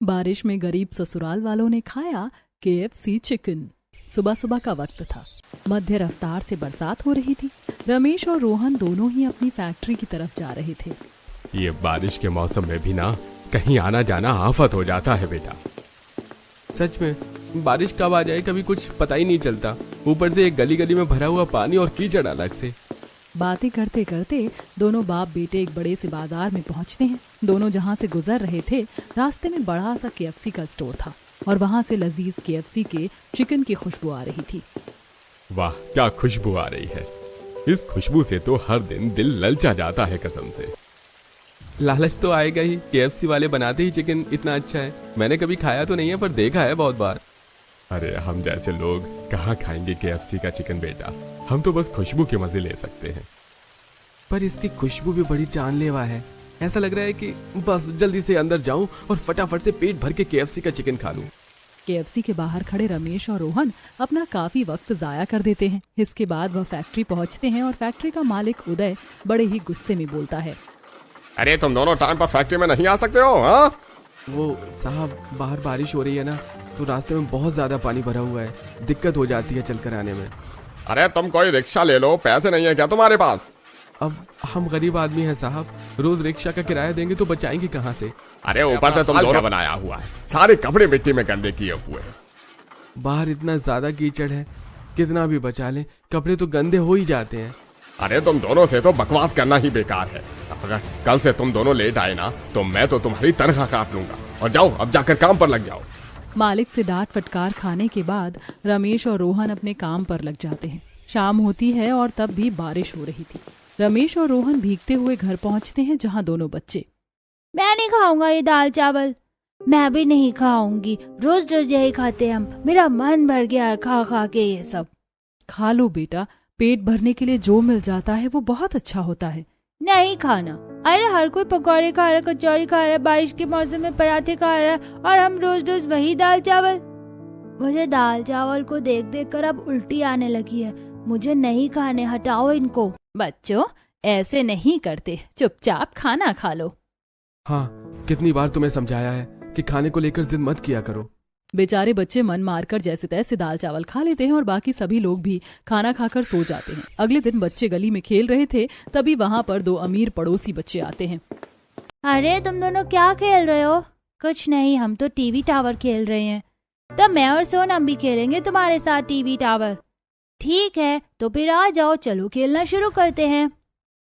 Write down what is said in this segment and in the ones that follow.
बारिश में गरीब ससुराल वालों ने खाया KFC चिकन। सुबह सुबह का वक्त था। मध्य रफ्तार से बरसात हो रही थी। रमेश और रोहन दोनों ही अपनी फैक्ट्री की तरफ जा रहे थे। ये बारिश के मौसम में भी ना कहीं आना जाना आफत हो जाता है बेटा। सच में बारिश कब आ जाए कभी कुछ पता ही नहीं चलता। ऊपर से एक गली गली में भरा हुआ पानी और कीचड़ अलग से। बातें करते करते दोनों बाप बेटे एक बड़े से बाजार में पहुंचते हैं। दोनों जहां से गुजर रहे थे रास्ते में बड़ा सा KFC का स्टोर था और वहां से लजीज KFC के चिकन की खुशबू आ रही थी। वाह क्या खुशबू आ रही है। इस खुशबू से तो हर दिन दिल ललचा जाता है कसम से। लालच तो आएगा ही। KFC वाले बनाते ही चिकन इतना अच्छा है। मैंने कभी खाया तो नहीं है पर देखा है बहुत बार। अरे हम जैसे लोग कहाँ खाएंगे KFC का चिकन बेटा। हम तो बस खुशबू के मजे ले सकते हैं। पर इसकी खुशबू भी बड़ी जानलेवा है। ऐसा लग रहा है कि बस जल्दी से अंदर जाऊं और फटाफट से पेट भर के KFC का चिकन खा लूं। KFC के बाहर खड़े रमेश और रोहन अपना काफी वक्त जाया कर देते हैं। इसके बाद वह फैक्ट्री पहुंचते हैं और फैक्ट्री का मालिक उदय बड़े ही गुस्से में बोलता है। अरे तुम दोनों टाइम पर फैक्ट्री में नहीं आ सकते हो हाँ? वो साहब बाहर बारिश हो रही है ना तो रास्ते में बहुत ज्यादा पानी भरा हुआ है। दिक्कत हो जाती है चलकर आने में। अरे तुम कोई रिक्शा ले लो। पैसे नहीं है क्या तुम्हारे पास? अब हम गरीब आदमी हैं साहब। रोज रिक्शा का किराया देंगे तो बचाएंगे कहाँ से। अरे ऊपर से तुम दोनों बनाया हुआ है। सारे कपड़े मिट्टी में गंदे किए हुए हैं। बाहर इतना ज्यादा कीचड़ है कितना भी बचा लें कपड़े तो गंदे हो ही जाते हैं। अरे तुम दोनों से तो बकवास करना ही बेकार है। अगर कल से तुम दोनों लेट आए ना तो मैं तो तुम्हारी तनख्वाह काट लूंगा। और जाओ अब जाकर काम पर लग जाओ। मालिक से डांट फटकार खाने के बाद रमेश और रोहन अपने काम पर लग जाते हैं। शाम होती है और तब भी बारिश हो रही थी। रमेश और रोहन भीगते हुए घर पहुंचते हैं जहां दोनों बच्चे। मैं नहीं खाऊंगा ये दाल चावल। मैं भी नहीं खाऊंगी। रोज रोज यही खाते हम। मेरा मन भर गया है खा खा के ये सब। खा लो बेटा। पेट भरने के लिए जो मिल जाता है वो बहुत अच्छा होता है। नहीं खाना। अरे हर कोई पकौड़े खा रहा है, कचौड़ी खा रहा है, बारिश के मौसम में पराठे खा रहा है और हम रोज रोज वही दाल चावल। मुझे दाल चावल को देख देख कर अब उल्टी आने लगी है। मुझे नहीं खाने, हटाओ इनको। बच्चों ऐसे नहीं करते, चुपचाप खाना खा लो। हाँ कितनी बार तुम्हें समझाया है कि खाने को लेकर जिद मत किया करो। बेचारे बच्चे मन मारकर जैसे तैसे दाल चावल खा लेते हैं और बाकी सभी लोग भी खाना खाकर सो जाते हैं। अगले दिन बच्चे गली में खेल रहे थे तभी वहाँ पर दो अमीर पड़ोसी बच्चे आते हैं। अरे तुम दोनों क्या खेल रहे हो? कुछ नहीं, हम तो टीवी टावर खेल रहे हैं। तो मैं और सोनम भी खेलेंगे तुम्हारे साथ टीवी टावर। ठीक है तो फिर आ जाओ, चलो खेलना शुरू करते हैं।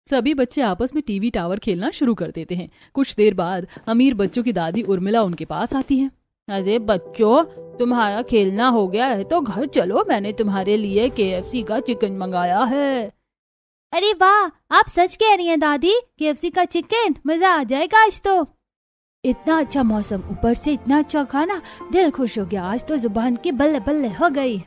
सभी बच्चे आपस में टीवी टावर खेलना शुरू कर देते हैं। कुछ देर बाद अमीर बच्चों की दादी उर्मिला उनके पास आती है। अरे बच्चों तुम्हारा खेलना हो गया है तो घर चलो, मैंने तुम्हारे लिए KFC का चिकन मंगाया है। अरे वाह, आप सच कह रही हैं दादी। KFC का चिकन, मजा आ जाएगा आज तो। इतना अच्छा मौसम, ऊपर से इतना अच्छा खाना, दिल खुश हो गया। आज तो जुबान की बल्ले बल्ले हो गई।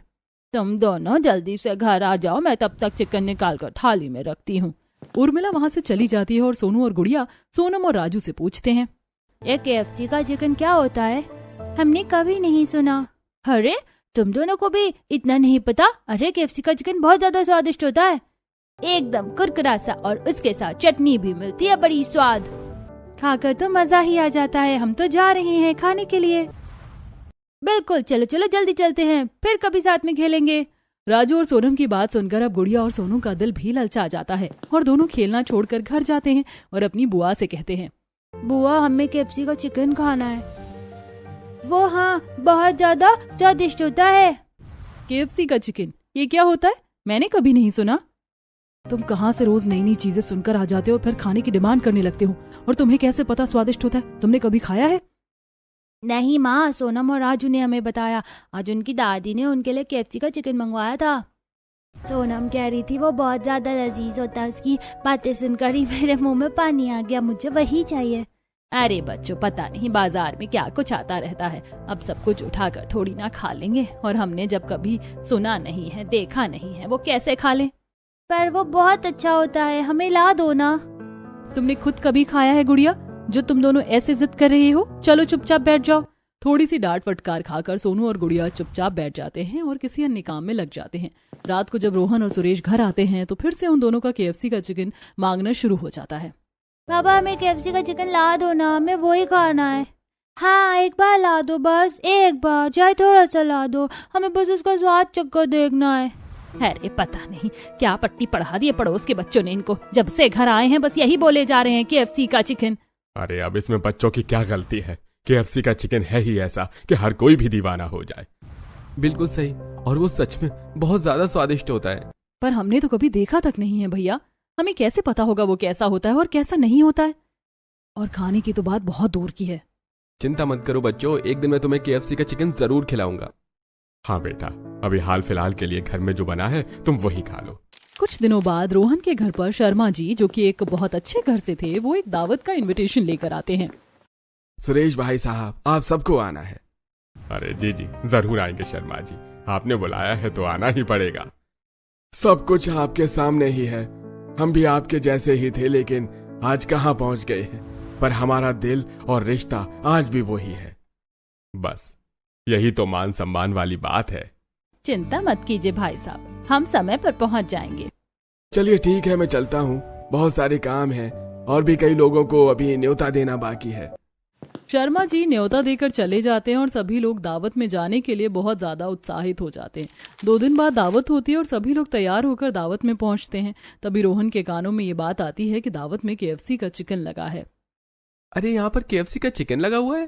तुम दोनों जल्दी से घर आ जाओ, मैं तब तक चिकन निकाल कर थाली में रखती हूँ। उर्मिला वहाँ से चली जाती है और सोनू और गुड़िया सोनम और राजू से पूछते हैं, ये KFC का चिकन क्या होता है? हमने कभी नहीं सुना। अरे तुम दोनों को भी इतना नहीं पता? अरे KFC का चिकन बहुत ज्यादा स्वादिष्ट होता है, एकदम कुरकुरा सा, और उसके साथ चटनी भी मिलती है बड़ी स्वाद। खाकर तो मजा ही आ जाता है। हम तो जा रहे हैं खाने के लिए। बिल्कुल, चलो चलो जल्दी चलते हैं, फिर कभी साथ में खेलेंगे। राजू और सोनम की बात सुनकर अब गुड़िया और सोनू का दिल भी ललचा जाता है और दोनों खेलना छोड़कर घर जाते हैं और अपनी बुआ से कहते हैं, बुआ हमें KFC का चिकन खाना है। वो हाँ, बहुत ज्यादा स्वादिष्ट होता है। KFC का चिकन, ये क्या होता है? मैंने कभी नहीं सुना। तुम कहाँ से रोज नई नई चीजें सुनकर आ जाते हो और फिर खाने की डिमांड करने लगते हो, और तुम्हें कैसे पता स्वादिष्ट होता है? तुमने कभी खाया है? नहीं माँ, सोनम और राजू ने हमें बताया। आज उनकी दादी ने उनके लिए KFC का चिकन मंगवाया था। सोनम कह रही थी वो बहुत ज्यादा लजीज होता है। उसकी बातें सुनकर ही मेरे मुंह में पानी आ गया, मुझे वही चाहिए। अरे बच्चों, पता नहीं बाजार में क्या कुछ आता रहता है। अब सब कुछ उठाकर थोड़ी ना खा लेंगे, और हमने जब कभी सुना नहीं है, देखा नहीं है, वो कैसे खा लें? पर वो बहुत अच्छा होता है, हमें ला दो ना। तुमने खुद कभी खाया है गुड़िया, जो तुम दोनों ऐसे जिद कर रही हो? चलो चुपचाप बैठ जाओ। थोड़ी सी डांट फटकार खाकर सोनू और गुड़िया चुपचाप बैठ जाते हैं और किसी अन्य काम में लग जाते हैं। रात को जब रोहन और सुरेश घर आते हैं तो फिर से उन दोनों का KFC का चिकन मांगना शुरू हो जाता है। पापा हमें KFC का चिकन ला दो ना, हमें वही खाना है। हाँ एक बार ला दो, बस एक बार, चाहे थोड़ा सा ला दो, हमें बस उसका स्वाद चक्कर देखना है। अरे पता नहीं क्या पट्टी पढ़ा दी है पड़ोस के बच्चों ने इनको, जब से घर आए हैं बस यही बोले जा रहे हैं KFC का चिकन। अरे अब इसमें बच्चों की क्या गलती है? KFC का चिकन है ही ऐसा कि हर कोई भी दीवाना हो जाए। बिल्कुल सही, और वो सच में बहुत ज्यादा स्वादिष्ट होता है। पर हमने तो कभी देखा तक नहीं है भैया, हमें कैसे पता होगा वो कैसा होता है और कैसा नहीं होता है? और खाने की तो बात बहुत दूर की है। चिंता मत करो बच्चों, एक दिन मैं तुम्हें KFC का चिकन जरूर खिलाऊंगा। हाँ बेटा, अभी हाल फिलहाल के लिए घर में जो बना है तुम वही खा लो। कुछ दिनों बाद रोहन के घर पर शर्मा जी, जो कि एक बहुत अच्छे घर से थे, वो एक दावत का इनविटेशन लेकर आते हैं। सुरेश भाई साहब, आप सबको आना है। अरे जी जी, जरूर आएंगे शर्मा जी, आपने बुलाया है तो आना ही पड़ेगा। सब कुछ आपके सामने ही है, हम भी आपके जैसे ही थे, लेकिन आज कहाँ पहुँच गए हैं, पर हमारा दिल और रिश्ता आज भी वही है। बस यही तो मान सम्मान वाली बात है। चिंता मत कीजिए भाई साहब, हम समय पर पहुंच जाएंगे। चलिए ठीक है, मैं चलता हूँ, बहुत सारे काम हैं और भी कई लोगों को अभी न्योता देना बाकी है। शर्मा जी न्योता देकर चले जाते हैं और सभी लोग दावत में जाने के लिए बहुत ज्यादा उत्साहित हो जाते हैं। 2 दिन बाद दावत होती है और सभी लोग तैयार होकर दावत में पहुंचते हैं। तभी रोहन के कानों में ये बात आती है कि दावत में KFC का चिकन लगा है। अरे यहाँ पर KFC का चिकन लगा हुआ है?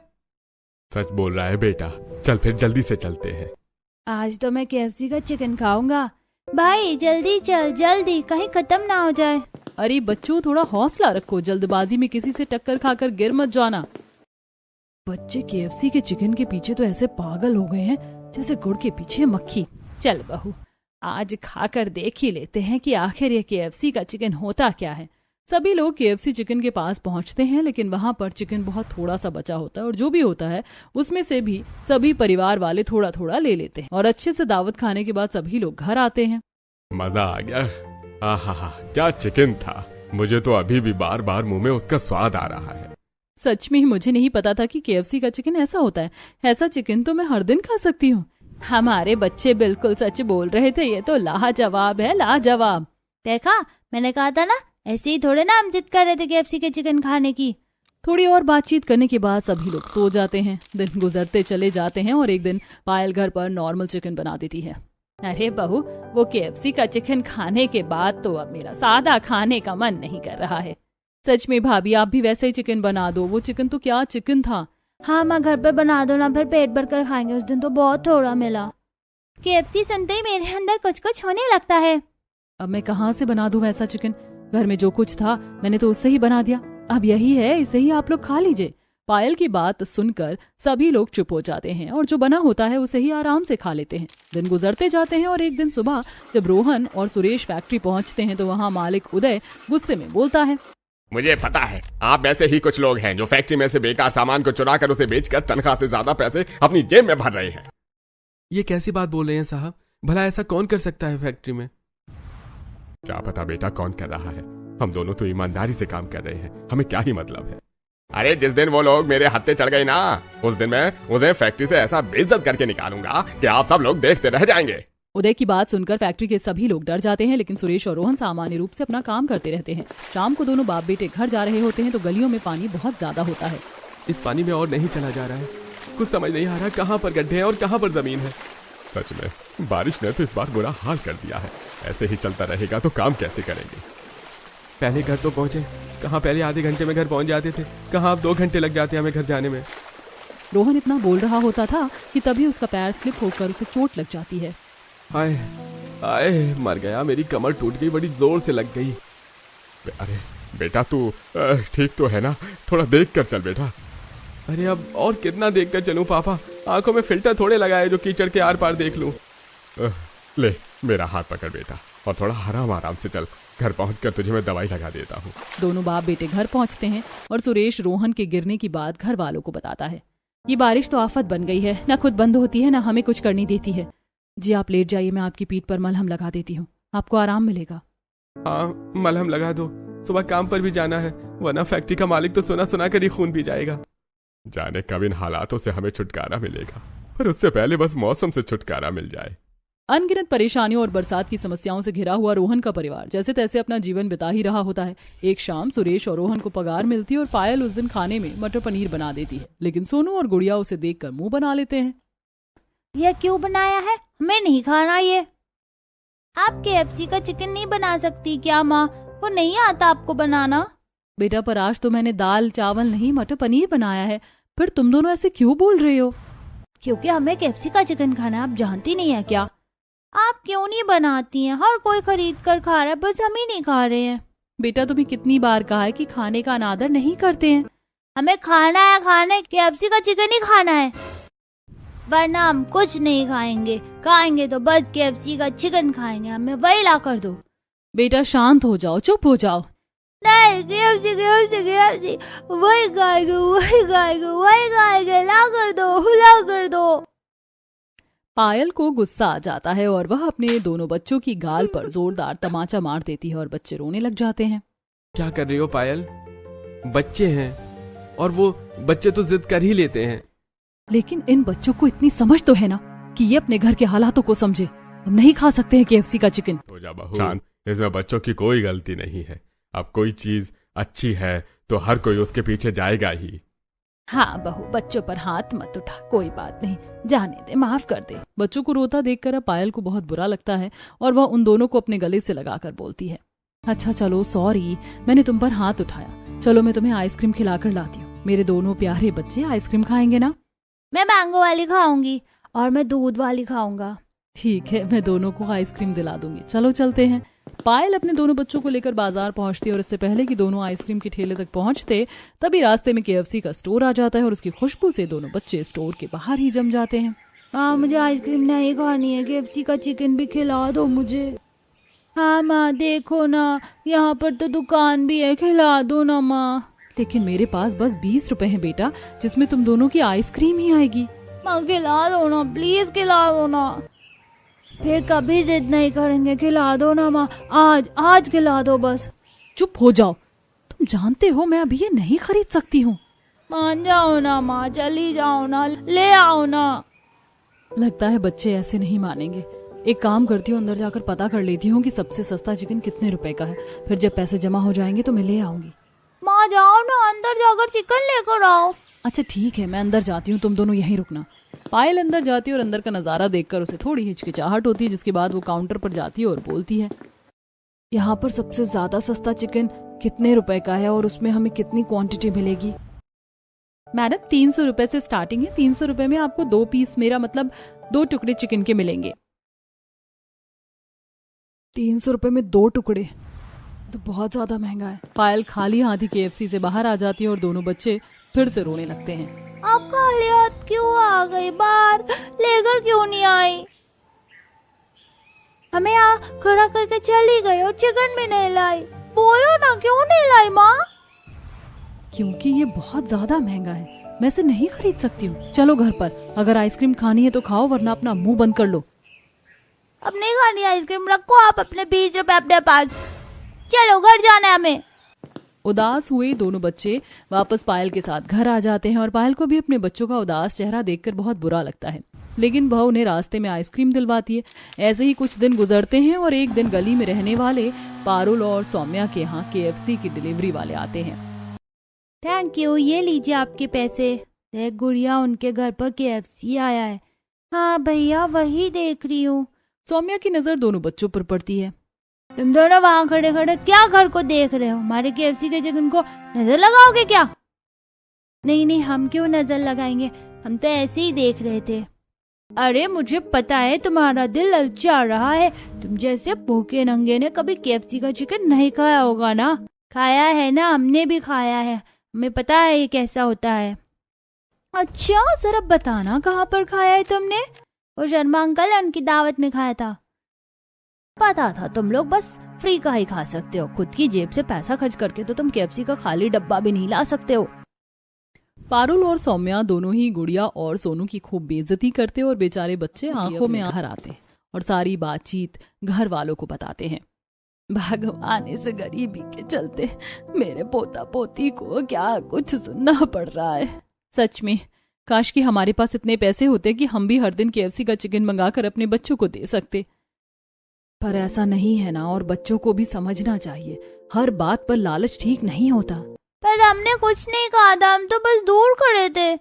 सच बोल रहा है बेटा, चल फिर जल्दी से चलते हैं। आज तो मैं KFC का चिकन खाऊंगा। भाई जल्दी चल, जल्दी, कहीं खत्म ना हो जाए। अरे बच्चों थोड़ा हौसला रखो, जल्दबाजी में किसी से टक्कर खाकर गिर मत जाना। बच्चे KFC के चिकन के पीछे तो ऐसे पागल हो गए हैं जैसे गुड़ के पीछे मक्खी। चल बहू, आज खाकर देख ही लेते हैं कि आखिर ये KFC का चिकन होता क्या है। सभी लोग KFC चिकन के पास पहुंचते हैं, लेकिन वहां पर चिकन बहुत थोड़ा सा बचा होता है और जो भी होता है उसमें से भी सभी परिवार वाले थोड़ा थोड़ा ले लेते हैं और अच्छे से दावत खाने के बाद सभी लोग घर आते हैं। मजा आ गया। आहा, क्या चिकन था, मुझे तो अभी भी बार बार मुंह में उसका स्वाद आ रहा है। सच में ही मुझे नहीं पता था कि KFC का चिकन ऐसा होता है। ऐसा चिकन तो मैं हर दिन खा सकती हूँ। हमारे बच्चे बिल्कुल सच बोल रहे थे, ये तो लाजवाब है, लाजवाब। देखा, मैंने कहा था ना, ऐसे ही थोड़े ना हम जिद कर रहे थे KFC के चिकन खाने की। थोड़ी और बातचीत करने के बाद सभी लोग सो जाते हैं। दिन गुजरते चले जाते हैं और एक दिन पायल घर पर नॉर्मल चिकन बना देती है। अरे बहू, वो KFC का चिकन खाने के बाद तो अब मेरा सादा खाने का मन नहीं कर रहा है। सच में भाभी, आप भी वैसे ही चिकन बना दो। वो चिकन तो क्या चिकन था। हाँ माँ, घर पर बना दो ना, फिर पेट भर कर खाएंगे। उस दिन तो बहुत थोड़ा मिला। KFC सुनते ही मेरे अंदर कुछ कुछ होने लगता है। अब मैं कहाँ से बना दूं वैसा चिकन? घर में जो कुछ था मैंने तो उससे ही बना दिया। अब यही है, इसे ही आप लोग खा लीजिए। पायल की बात सुनकर सभी लोग चुप हो जाते हैं और जो बना होता है उसे ही आराम से खा लेते हैं। दिन गुजरते जाते हैं और एक दिन सुबह जब रोहन और सुरेश फैक्ट्री पहुंचते हैं तो वहाँ मालिक उदय गुस्से में बोलता है, मुझे पता है आप ऐसे ही कुछ लोग हैं जो फैक्ट्री में से बेकार सामान को चुरा कर उसे बेचकर तनख्वाह से ज्यादा पैसे अपनी जेब में भर रहे हैं। ये कैसी बात बोल रहे हैं साहब? भला ऐसा कौन कर सकता है फैक्ट्री में? क्या पता बेटा कौन कर रहा है, हम दोनों तो ईमानदारी से काम कर रहे हैं, हमें क्या ही मतलब है। अरे जिस दिन वो लोग मेरे हत्थे चढ़ गए ना, उस दिन मैं उन्हें फैक्ट्री से ऐसा बेइज्जत करके निकालूंगा कि आप सब लोग देखते रह जाएंगे। उदय की बात सुनकर फैक्ट्री के सभी लोग डर जाते हैं, लेकिन सुरेश और रोहन सामान्य रूप से अपना काम करते रहते हैं। शाम को दोनों बाप बेटे घर जा रहे होते हैं तो गलियों में पानी बहुत ज्यादा होता है। इस पानी में और नहीं चला जा रहा है, कुछ समझ नहीं आ रहा कहाँ पर गड्ढे हैं और कहाँ पर जमीन है। सच में बारिश ने तो इस बार बुरा हाल कर दिया है, ऐसे ही चलता रहेगा तो काम कैसे करेंगे। पहले घर तो पहुंचे, कहाँ पहले आधे घंटे में घर पहुंच जाते थे, कहाँ अब 2 घंटे लग जाते हैं हमें घर जाने में। रोहन इतना बोल रहा होता था कि तभी उसका पैर स्लिप होकर उसे चोट लग जाती है। हाय हाय, मर गया, मेरी कमर टूट गई, बड़ी जोर से लग गई। अरे बेटा तू ठीक तो है ना, थोड़ा देख कर चल बेटा। अरे अब और कितना देख कर चलूं पापा, आंखों में फिल्टर थोड़े लगाए जो कीचड़ के आर पार देख लूं। ले मेरा हाथ पकड़ बेटा और थोड़ा आराम आराम से चल, घर पहुंचकर तुझे मैं दवाई लगा देता हूँ। दोनों बाप बेटे घर पहुंचते हैं और सुरेश रोहन के गिरने की बात घर वालों को बताता है। ये बारिश तो आफत बन गई है, ना खुद बंद होती है ना हमें कुछ करनी देती है। जी आप लेट जाइए, मैं आपकी पीठ पर मलहम लगा देती हूँ, आपको आराम मिलेगा। हाँ मलहम लगा दो, सुबह काम पर भी जाना है, वरना फैक्ट्री का मालिक तो सुना सुना कर ही खून पी जाएगा। जाने कब इन हालातों से हमें छुटकारा मिलेगा, पर उससे पहले बस मौसम से छुटकारा मिल जाए। अनगिनत परेशानियों और बरसात की समस्याओं से घिरा हुआ रोहन का परिवार जैसे तैसे अपना जीवन बिता ही रहा होता है। एक शाम सुरेश और रोहन को पगार मिलती है और पायल उस दिन खाने में मटर पनीर बना देती है, लेकिन सोनू और गुड़िया उसे देखकर मुंह बना लेते हैं। यह क्यों बनाया है? हमें नहीं खाना ये। आप KFC का चिकन नहीं बना सकती क्या माँ? वो नहीं आता आपको बनाना? बेटा पर आज तो मैंने दाल चावल नहीं मटर पनीर बनाया है, फिर तुम दोनों ऐसे क्यों बोल रहे हो? क्योंकि हमें KFC का चिकन खाना है, आप जानती नहीं है क्या? आप क्यों नहीं बनाती हैं? हर कोई खरीद कर खा रहा है, बस हम ही नहीं खा रहे हैं। बेटा तुम्हें कितनी बार कहा है कि खाने का अनादर नहीं करते हैं। हमें खाना है KFC का चिकन ही खाना है, वरना हम कुछ नहीं खाएंगे। खाएंगे तो बस KFC का चिकन खाएंगे, हमें वही ला कर दो। बेटा शांत हो जाओ, चुप हो जाओ। नहीं, KFC वही खाएंगे, ला कर दो। पायल को गुस्सा आ जाता है और वह अपने दोनों बच्चों की गाल पर जोरदार तमाचा मार देती है और बच्चे रोने लग जाते हैं। क्या कर रही हो पायल? बच्चे हैं और वो बच्चे तो जिद कर ही लेते हैं। लेकिन इन बच्चों को इतनी समझ तो है ना कि ये अपने घर के हालातों को समझे। हम नहीं खा सकते हैं KFC का चिकन। हो जा बहू, शांत, इसमें बच्चों की कोई गलती नहीं है। अब कोई चीज अच्छी है तो हर कोई उसके पीछे जाएगा ही। हाँ बहू, बच्चों पर हाथ मत उठा, कोई बात नहीं, जाने दे, माफ कर दे। बच्चों को रोता देखकर अब पायल को बहुत बुरा लगता है और वह उन दोनों को अपने गले से लगाकर बोलती है, अच्छा चलो सॉरी, मैंने तुम पर हाथ उठाया। चलो मैं तुम्हें आइसक्रीम खिलाकर लाती हूँ। मेरे दोनों प्यारे बच्चे आइसक्रीम खाएंगे ना? मैं मैंगो वाली खाऊंगी और मैं दूध वाली खाऊंगा। ठीक है, मैं दोनों को आइसक्रीम दिला दूंगी। चलो चलते हैं। पायल अपने दोनों बच्चों को लेकर बाजार पहुंचती है और इससे पहले कि दोनों आइसक्रीम के ठेले तक पहुंचते तभी रास्ते में KFC का स्टोर आ जाता है और उसकी खुशबू से दोनों बच्चे स्टोर के बाहर ही जम जाते हैं। हाँ, मुझे आइसक्रीम नहीं खानी है, KFC का चिकन भी खिला दो मुझे। हाँ माँ, देखो ना, यहाँ पर तो दुकान भी है, खिला दो ना माँ। लेकिन मेरे पास बस 20 रुपए हैं बेटा, जिसमें तुम दोनों की आइसक्रीम ही आएगी। माँ खिला दो ना, प्लीज खिला दो ना। फिर कभी जिद नहीं करेंगे, खिला दो ना माँ, आज खिला दो बस। चुप हो जाओ, तुम जानते हो मैं अभी ये नहीं खरीद सकती हूँ। मान जाओ ना माँ, चली जाओ ना, ले आओ ना। लगता है बच्चे ऐसे नहीं मानेंगे। एक काम करती हूँ, अंदर जाकर पता कर लेती हूँ कि सबसे सस्ता चिकन कितने रुपए का है, फिर जब पैसे जमा हो जाएंगे तो मैं ले आऊंगी। माँ जाओ ना, अंदर जाकर चिकन लेकर आओ। अच्छा ठीक है, मैं अंदर जाती हूँ, तुम दोनों यहीं रुकना। पायल अंदर जाती है और अंदर का नजारा देखकर उसे थोड़ी हिचकिचाहट होती है, जिसके बाद वो काउंटर पर जाती है और बोलती है, यहाँ पर सबसे ज्यादा सस्ता चिकन कितने रुपए का है और उसमें हमें कितनी क्वांटिटी मिलेगी? मैडम 300 रुपए से स्टार्टिंग है। 300 रुपए में आपको 2 पीस, मेरा मतलब 2 टुकड़े चिकन के मिलेंगे। 300 रुपए में 2 टुकड़े तो बहुत ज्यादा महंगा है। पायल खाली हाथी KFC से बाहर आ जाती है और दोनों बच्चे फिर से रोने लगते हैं। आप खाली हाथ क्यों आ गई? बाहर लेकर क्यों नहीं आई? हमें यहाँ खड़ा करके चली गई और चिकन भी नहीं लाई। बोलो ना, क्यों नहीं लाई माँ? क्योंकि ये बहुत ज्यादा महंगा है, मैं इसे नहीं खरीद सकती हूँ। चलो घर पर, अगर आइसक्रीम खानी है तो खाओ, वरना अपना मुंह बंद कर लो। अब नहीं खानी आइसक्रीम, रखो आप अपने 20 रुपए अपने पास। चलो घर जाना है हमें। उदास हुए दोनों बच्चे वापस पायल के साथ घर आ जाते हैं और पायल को भी अपने बच्चों का उदास चेहरा देखकर बहुत बुरा लगता है, लेकिन वह उन्हें रास्ते में आइसक्रीम दिलवाती है। ऐसे ही कुछ दिन गुजरते हैं और एक दिन गली में रहने वाले पारुल और सौम्या के यहाँ KFC की डिलीवरी वाले आते हैं। थैंक यू, ये लीजिए आपके पैसे। देख गुड़िया, उनके घर पर KFC आया है। हाँ भैया, वही देख रही हूँ। सौम्या की नजर दोनों बच्चों पर पड़ती है। तुम दोनों वहाँ खड़े खड़े क्या घर को देख रहे हो? हमारे KFC के चिकन को नजर लगाओगे क्या? नहीं, हम क्यों नजर लगाएंगे, हम तो ऐसे ही देख रहे थे। अरे मुझे पता है तुम्हारा दिल ललचा रहा है। तुम जैसे भूखे नंगे ने कभी KFC का चिकन नहीं खाया होगा ना? खाया है ना, हमने भी खाया है, हमें पता है ये कैसा होता है। अच्छा, जरा बताना कहाँ पर खाया है तुमने? वो शर्मा अंकल उनकी दावत में खाया था। पता था तुम लोग बस फ्री का ही खा सकते हो, खुद की जेब से पैसा खर्च करके तो तुम KFC का खाली डब्बा भी नहीं ला सकते हो। पारुल और सौम्या दोनों ही गुड़िया और सोनू की खूब बेइज्जती करते और बेचारे बच्चे आंखों में घर आते और सारी बातचीत घर वालों को बताते हैं। भगवान, इस गरीबी के चलते मेरे पोता पोती को क्या कुछ सुनना पड़ रहा है। सच में काश कि हमारे पास इतने पैसे होते कि हम भी हर दिन केएफसी का चिकन मंगाकर अपने बच्चों को दे सकते। पर ऐसा नहीं है ना, और बच्चों को भी समझना चाहिए हर बात पर लालच ठीक नहीं होता। पर हमने कुछ नहीं कहा था, हम तो बस दूर खड़े थे।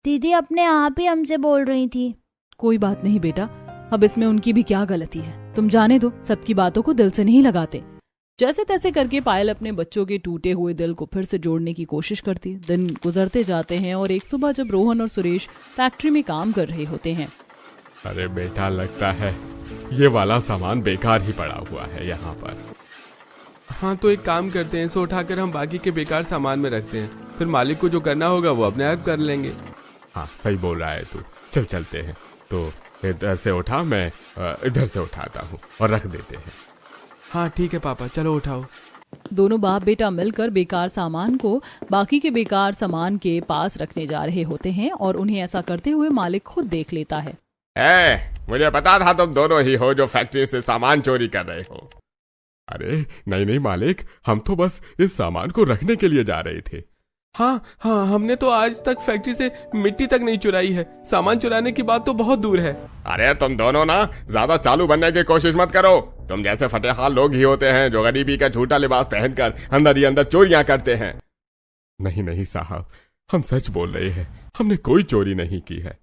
दीदी अपने आप ही हमसे बोल रही थी। कोई बात नहीं बेटा, अब इसमें उनकी भी क्या गलती है, तुम जाने दो, सबकी बातों को दिल से नहीं लगाते। जैसे तैसे करके पायल अपने बच्चों के टूटे हुए दिल को फिर से जोड़ने की कोशिश करती। दिन गुजरते जाते हैं और एक सुबह जब रोहन और सुरेश फैक्ट्री में काम कर रहे होते हैं। अरे बेटा, लगता है ये वाला सामान बेकार ही पड़ा हुआ है यहाँ पर। हाँ तो एक काम करते हैं, इसे उठाकर हम बाकी के बेकार सामान में रखते हैं, फिर मालिक को जो करना होगा वो अपने आप कर लेंगे। हाँ सही बोल रहा है तू, चल चलते हैं। तो इधर से उठा, मैं इधर से उठाता हूँ और रख देते हैं। हाँ ठीक है पापा, चलो उठाओ। दोनों बाप बेटा मिलकर बेकार सामान को बाकी के बेकार सामान के पास रखने जा रहे होते हैं और उन्हें ऐसा करते हुए मालिक खुद देख लेता है। मुझे पता था तुम दोनों ही हो जो फैक्ट्री से सामान चोरी कर रहे हो। अरे नहीं नहीं मालिक, हम तो बस इस सामान को रखने के लिए जा रहे थे। हाँ हाँ, हमने तो आज तक फैक्ट्री से मिट्टी तक नहीं चुराई है, सामान चुराने की बात तो बहुत दूर है। अरे तुम दोनों ना ज्यादा चालू बनने की कोशिश मत करो। तुम जैसे फटेहाल लोग ही होते हैं जो गरीबी का झूठा लिबास पहनकर अंदर ही अंदर चोरियां करते हैं। नहीं नहीं साहब, हम सच बोल रहे हैं, हमने कोई चोरी नहीं की है।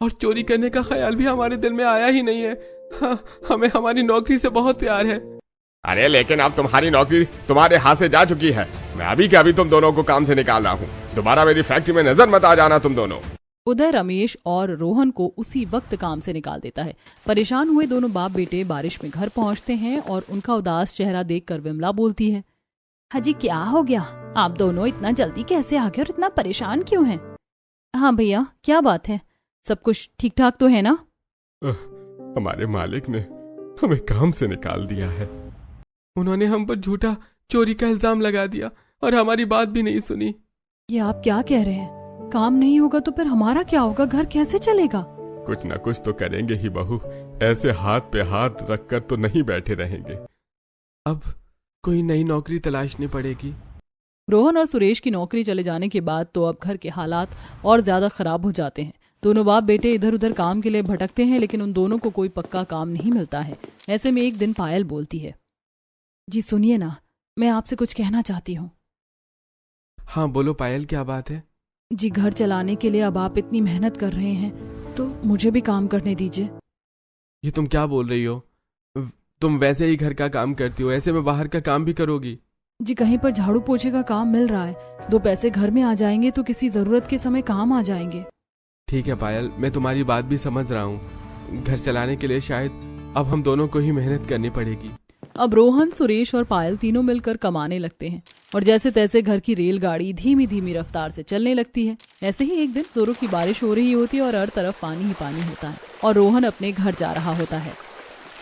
और चोरी करने का ख्याल भी हमारे दिल में आया ही नहीं है। हाँ, हमें हमारी नौकरी से बहुत प्यार है। अरे लेकिन अब तुम्हारी नौकरी तुम्हारे हाथ से जा चुकी है। मैं अभी के अभी तुम दोनों को काम से निकाल रहा हूँ। दोबारा मेरी फैक्ट्री में नजर मत आ जाना तुम दोनों। उधर रमेश और रोहन को उसी वक्त काम से निकाल देता है। परेशान हुए दोनों बाप बेटे बारिश में घर पहुंचते हैं और उनका उदास चेहरा देखकर विमला बोलती है, हाजी क्या हो गया, आप दोनों इतना जल्दी कैसे आ गए और इतना परेशान क्यों हैं? हाँ भैया, क्या बात है, सब कुछ ठीक ठाक तो है ना? हमारे मालिक ने हमें काम से निकाल दिया है। उन्होंने हम पर झूठा चोरी का इल्जाम लगा दिया और हमारी बात भी नहीं सुनी। ये आप क्या कह रहे हैं? काम नहीं होगा तो फिर हमारा क्या होगा, घर कैसे चलेगा? कुछ न कुछ तो करेंगे ही बहू, ऐसे हाथ पे हाथ रखकर तो नहीं बैठे रहेंगे। अब कोई नई नौकरी तलाशनी पड़ेगी। रोहन और सुरेश की नौकरी चले जाने के बाद तो अब घर के हालात और ज्यादा खराब हो जाते हैं। दोनों बाप बेटे इधर उधर काम के लिए भटकते हैं, लेकिन उन दोनों को कोई पक्का काम नहीं मिलता है। ऐसे में एक दिन पायल बोलती है, जी सुनिए ना, मैं आपसे कुछ कहना चाहती हूँ। हाँ बोलो पायल, क्या बात है? जी घर चलाने के लिए अब आप इतनी मेहनत कर रहे हैं तो मुझे भी काम करने दीजिए। ये तुम क्या बोल रही हो? तुम वैसे ही घर का काम करती हो, ऐसे में बाहर का काम भी करोगी? जी कहीं पर झाड़ू पोछे का काम मिल रहा है, 2 पैसे घर में आ जाएंगे तो किसी जरूरत के समय काम आ जाएंगे। ठीक है पायल, मैं तुम्हारी बात भी समझ रहा हूँ। घर चलाने के लिए शायद अब हम दोनों को ही मेहनत करनी पड़ेगी। अब रोहन, सुरेश और पायल तीनों मिलकर कमाने लगते हैं और जैसे तैसे घर की रेलगाड़ी धीमी धीमी रफ्तार से चलने लगती है। ऐसे ही एक दिन जोरों की बारिश हो रही होती है और हर तरफ पानी ही पानी होता है और रोहन अपने घर जा रहा होता है।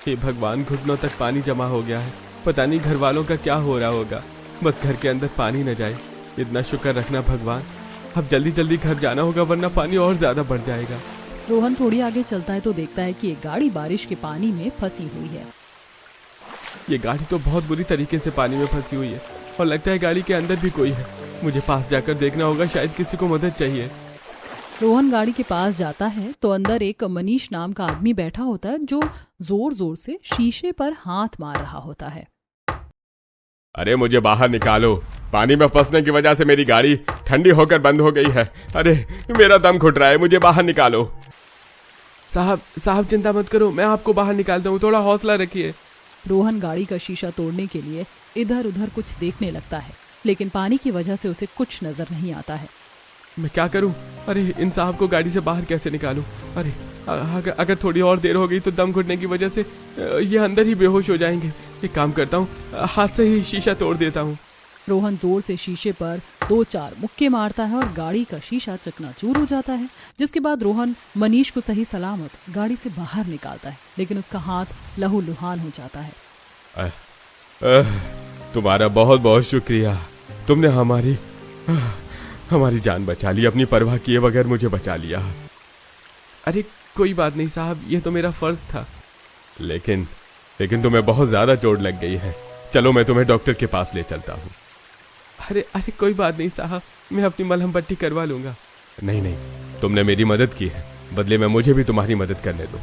हे भगवान, घुटनों तक पानी जमा हो गया है, पता नहीं घर वालों का क्या हो रहा होगा। बस घर के अंदर पानी न जाए, इतना शुक्र रखना भगवान। अब जल्दी जल्दी घर जाना होगा वरना पानी और ज्यादा बढ़ जाएगा। रोहन थोड़ी आगे चलता है तो देखता है कि एक गाड़ी बारिश के पानी में फंसी हुई है। ये गाड़ी तो बहुत बुरी तरीके से पानी में फंसी हुई है और लगता है गाड़ी के अंदर भी कोई है। मुझे पास जाकर देखना होगा, शायद किसी को मदद चाहिए। रोहन गाड़ी के पास जाता है तो अंदर एक मनीष नाम का आदमी बैठा होता है जो जोर जोर से शीशे पर हाथ मार रहा होता है। अरे मुझे बाहर निकालो, पानी में फंसने की वजह से मेरी गाड़ी ठंडी होकर बंद हो गई है। अरे मेरा दम घुट रहा है, मुझे बाहर निकालो। साहब चिंता मत करो, मैं आपको बाहर निकालता हूँ, थोड़ा हौसला रखिए। रोहन गाड़ी का शीशा तोड़ने के लिए इधर उधर कुछ देखने लगता है, लेकिन पानी की वजह से उसे कुछ नजर नहीं आता है। मैं क्या करूं? अरे इन साहब को गाड़ी से बाहर कैसे निकालूं? अरे अगर थोड़ी और देर हो गई तो दम घुटने की वजह से ये अंदर ही बेहोश हो जाएंगे। एक काम करता हूँ, हाथ से ही शीशा तोड़ देता हूँ। रोहन जोर से शीशे पर 2-4 मुक्के मारता है और गाड़ी का शीशा चकनाचूर हो जाता है। जिसके बाद रोहन मनीष को सही सलामत गाड़ी से बाहर निकालता है, लेकिन उसका हाथ लहूलुहान हो जाता है। तुम्हारा बहुत बहुत शुक्रिया, तुमने हमारी जान बचा ली, अपनी परवाह किए बगैर मुझे बचा लिया। अरे कोई बात नहीं साहब, ये तो मेरा फर्ज था। लेकिन तुम्हें बहुत ज्यादा चोट लग गई है, चलो मैं तुम्हें डॉक्टर के पास ले चलता हूँ। अरे कोई बात नहीं साहब, मैं अपनी मलहम पट्टी करवा लूंगा। नहीं, तुमने मेरी मदद की है, बदले में मुझे भी तुम्हारी मदद करने दो।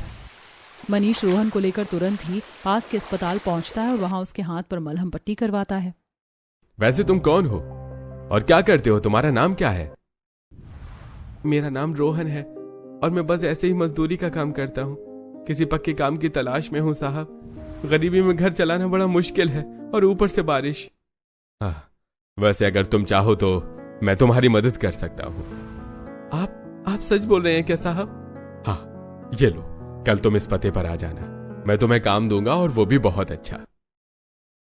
मनीष रोहन को लेकर तुरंत ही पास के अस्पताल पहुंचता है और वहां उसके हाथ पर मलहम पट्टी करवाता है। वैसे तुम कौन हो और क्या करते हो? तुम्हारा नाम क्या है? मेरा नाम रोहन है और मैं बस ऐसे ही मजदूरी का काम करता हूँ। किसी पक्के काम की तलाश में हूँ साहब। गरीबी में घर चलाना बड़ा मुश्किल है और ऊपर से बारिश। वैसे अगर तुम चाहो तो मैं तुम्हारी मदद कर सकता हूँ। आप सच बोल रहे हैं क्या साहब? हाँ, ये लो, कल तुम इस पते पर आ जाना, मैं तुम्हें काम दूंगा और वो भी बहुत अच्छा।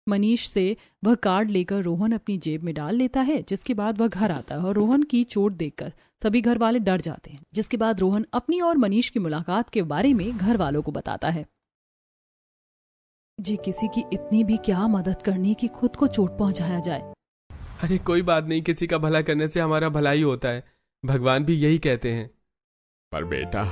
मनीष से वह कार्ड लेकर रोहन अपनी जेब में डाल लेता है, जिसके बाद वह घर आता है और रोहन की चोट देखकर सभी घर वाले डर जाते हैं। जिसके बाद रोहन अपनी और मनीष की मुलाकात के बारे में घर वालों को बताता है। जी, किसी की इतनी भी क्या मदद करनी कि खुद को चोट पहुंचाया जाए। अरे कोई बात नहीं, किसी का भला करने से हमारा भला ही होता है, भगवान भी यही कहते हैं। पर बेटा,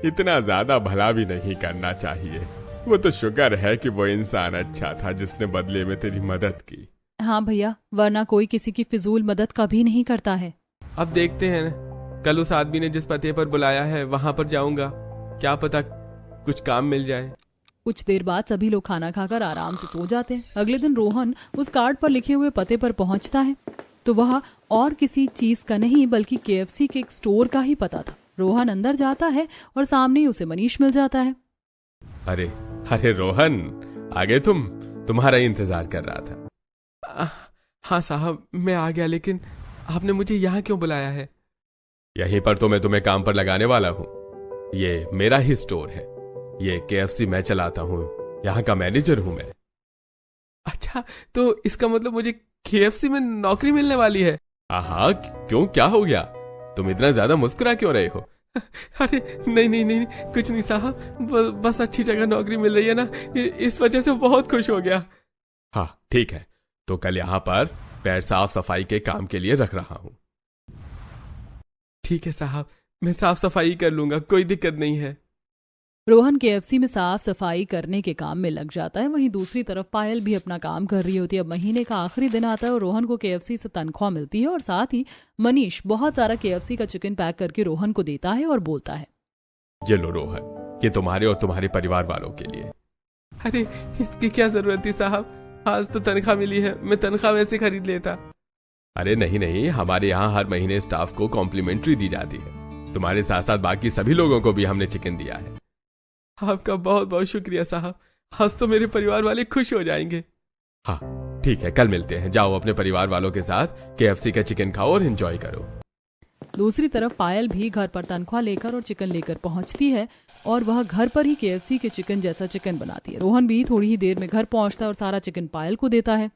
इतना ज्यादा भला भी नहीं करना चाहिए। वो तो शुक्र है कि वो इंसान अच्छा था जिसने बदले में तेरी मदद की। हाँ भैया, वरना कोई किसी की फिजूल मदद कभी नहीं करता है। अब देखते हैं ना, कल उस आदमी ने जिस पते पर बुलाया है वहां पर जाऊंगा, क्या पता कुछ काम मिल जाए। कुछ देर बाद सभी लोग खाना खाकर आराम से सो जाते हैं। अगले दिन रोहन उस कार्ड पर लिखे हुए पते पर पहुंचता है तो वह और किसी चीज का नहीं बल्कि KFC के एक स्टोर का ही पता था। रोहन अंदर जाता है और सामने ही उसे मनीष मिल जाता है। अरे अरे रोहन, आ गए तुम? तुम्हारा ही इंतजार कर रहा था। हाँ साहब, मैं आ गया, लेकिन आपने मुझे यहाँ क्यों बुलाया है? यहीं पर तो मैं तुम्हें काम पर लगाने वाला हूँ। ये मेरा ही स्टोर है, ये KFC मैं चलाता हूँ, यहाँ का मैनेजर हूँ मैं। अच्छा, तो इसका मतलब मुझे KFC में नौकरी मिलने वाली है? हाँ, क्यों, क्या हो गया? तुम इतना ज्यादा मुस्कुरा क्यों रहे हो? अरे नहीं, कुछ नहीं साहब, बस अच्छी जगह नौकरी मिल रही है ना, इस वजह से बहुत खुश हो गया। हाँ ठीक है, तो कल यहाँ पर पैर साफ सफाई के काम के लिए रख रहा हूँ। ठीक है साहब, मैं साफ सफाई कर लूंगा, कोई दिक्कत नहीं है। रोहन KFC में साफ सफाई करने के काम में लग जाता है। वहीं दूसरी तरफ पायल भी अपना काम कर रही होती है। अब महीने का आखिरी दिन आता है और रोहन को KFC से तनख्वाह मिलती है और साथ ही मनीष बहुत सारा KFC का चिकन पैक करके रोहन को देता है और बोलता है, ये लो रोहन, ये तुम्हारे और तुम्हारे परिवार वालों के लिए। अरे इसकी क्या जरूरत थी साहब, आज तो तनख्वाह मिली है, मैं तनख्वाह वैसे खरीद लेता। अरे नहीं, हमारे यहाँ हर महीने स्टाफ को कॉम्प्लीमेंट्री दी जाती है। तुम्हारे साथ साथ बाकी सभी लोगों को भी हमने चिकन दिया है। आपका बहुत बहुत शुक्रिया साहब, आज तो मेरे परिवार वाले खुश हो जाएंगे। हाँ ठीक है, कल मिलते हैं। जाओ अपने परिवार वालों के साथ KFC का चिकन खाओ और एंजॉय करो। दूसरी तरफ पायल भी घर पर तनख्वाह लेकर और चिकन लेकर पहुंचती है और वह घर पर ही KFC के चिकन जैसा चिकन बनाती है। रोहन भी थोड़ी ही देर में घर पहुंचता है और सारा चिकन पायल को देता है।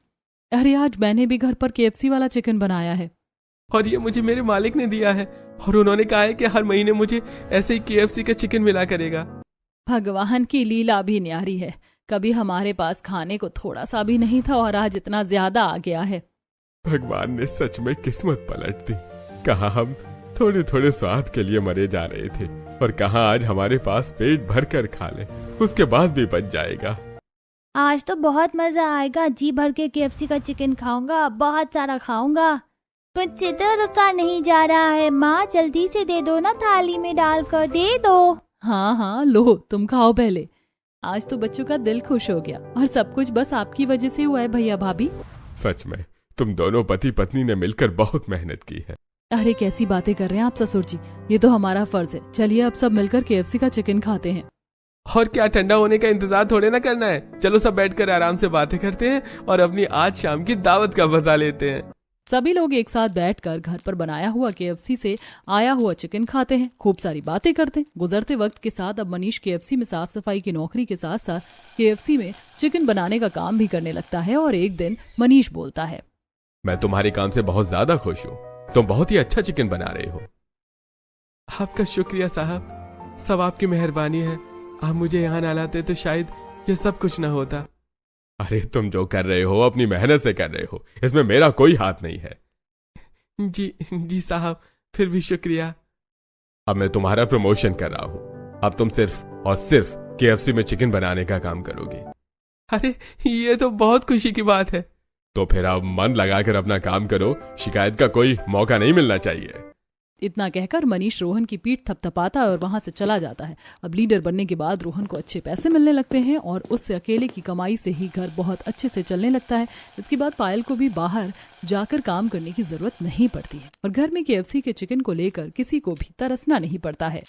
अरे आज मैंने भी घर पर KFC वाला चिकन बनाया है और ये मुझे मेरे मालिक ने दिया है और उन्होंने कहा है कि हर महीने मुझे ऐसे ही KFC का चिकन मिला करेगा। भगवान की लीला भी न्यारी है, कभी हमारे पास खाने को थोड़ा सा भी नहीं था और आज इतना ज्यादा आ गया है। भगवान ने सच में किस्मत पलट दी। कहाँ हम थोड़े थोड़े स्वाद के लिए मरे जा रहे थे और कहाँ आज हमारे पास पेट भर कर खा ले, उसके बाद भी बच जाएगा। आज तो बहुत मजा आएगा, जी भर के KFC का चिकन खाऊंगा, बहुत सारा खाऊंगा। मुझसे तो रुका नहीं जा रहा है, माँ जल्दी से दे दो ना, थाली में डालकर दे दो। हाँ लो, तुम खाओ पहले। आज तो बच्चों का दिल खुश हो गया और सब कुछ बस आपकी वजह से हुआ है भैया भाभी। सच में तुम दोनों पति पत्नी ने मिलकर बहुत मेहनत की है। अरे कैसी बातें कर रहे हैं आप ससुर जी, ये तो हमारा फर्ज है। चलिए अब सब मिलकर KFC का चिकन खाते हैं। और क्या ठंडा होने का इंतजार थोड़े ना करना है, चलो सब बैठकर आराम से बातें करते हैं और अपनी आज शाम की दावत का मजा लेते हैं। सभी लोग एक साथ बैठकर घर पर बनाया हुआ KFC से आया हुआ चिकन खाते हैं, खूब सारी बातें करते हैं। गुजरते वक्त के साथ अब मनीष KFC में साफ सफाई की नौकरी के साथ साथ KFC में चिकन बनाने का काम भी करने लगता है और एक दिन मनीष बोलता है, मैं तुम्हारे काम से बहुत ज्यादा खुश हूँ, तुम बहुत ही अच्छा चिकन बना रहे हो। आपका शुक्रिया साहब, सब आपकी मेहरबानी है, आप मुझे यहाँ ना लाते तो शायद ये सब कुछ ना होता। अरे तुम जो कर रहे हो अपनी मेहनत से कर रहे हो, इसमें मेरा कोई हाथ नहीं है। जी साहब, फिर भी शुक्रिया। अब मैं तुम्हारा प्रमोशन कर रहा हूँ, अब तुम सिर्फ और सिर्फ KFC में चिकन बनाने का काम करोगे। अरे ये तो बहुत खुशी की बात है। तो फिर अब मन लगाकर अपना काम करो, शिकायत का कोई मौका नहीं मिलना चाहिए। इतना कहकर मनीष रोहन की पीठ थपथपाता है और वहां से चला जाता है। अब लीडर बनने के बाद रोहन को अच्छे पैसे मिलने लगते हैं और उससे अकेले की कमाई से ही घर बहुत अच्छे से चलने लगता है। इसके बाद पायल को भी बाहर जाकर काम करने की जरूरत नहीं पड़ती है और घर में KFC के चिकन को लेकर किसी को भी तरसना नहीं पड़ता है।